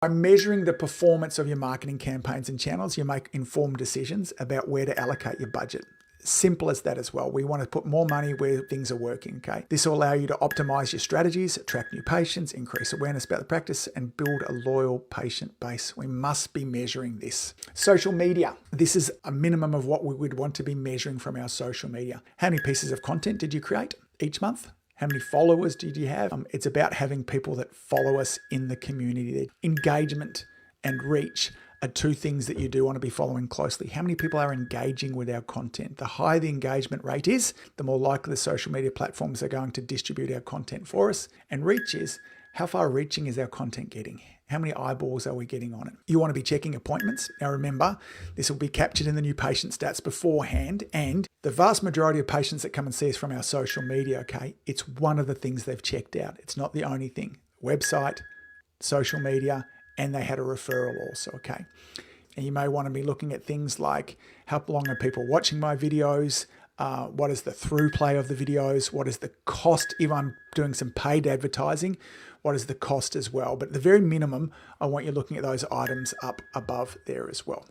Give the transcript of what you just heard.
By measuring the performance of your marketing campaigns and channels, you make informed decisions about where to allocate your budget. Simple as that as well. We want to put more money where things are working, okay? This will allow you to optimize your strategies, attract new patients, increase awareness about the practice, and build a loyal patient base. We must be measuring this. Social media. This is a minimum of what we would want to be measuring from our social media. How many pieces of content did you create each month? How many followers did you have? It's about having people that follow us in the community. Engagement and reach are two things that you do want to be following closely. How many people are engaging with our content? The higher the engagement rate is, the more likely the social media platforms are going to distribute our content for us. And reach is, how far reaching is our content getting? How many eyeballs are we getting on it? You want to be checking appointments. Now remember, this will be captured in the new patient stats beforehand, and the vast majority of patients that come and see us from our social media, okay, it's one of the things they've checked out. It's not the only thing. Website, social media, and they had a referral also, okay? And you may want to be looking at things like how long are people watching my videos? What is the through play of the videos? What is the cost if I'm doing some paid advertising? What is the cost as well? But at the very minimum, I want you looking at those items up above there as well.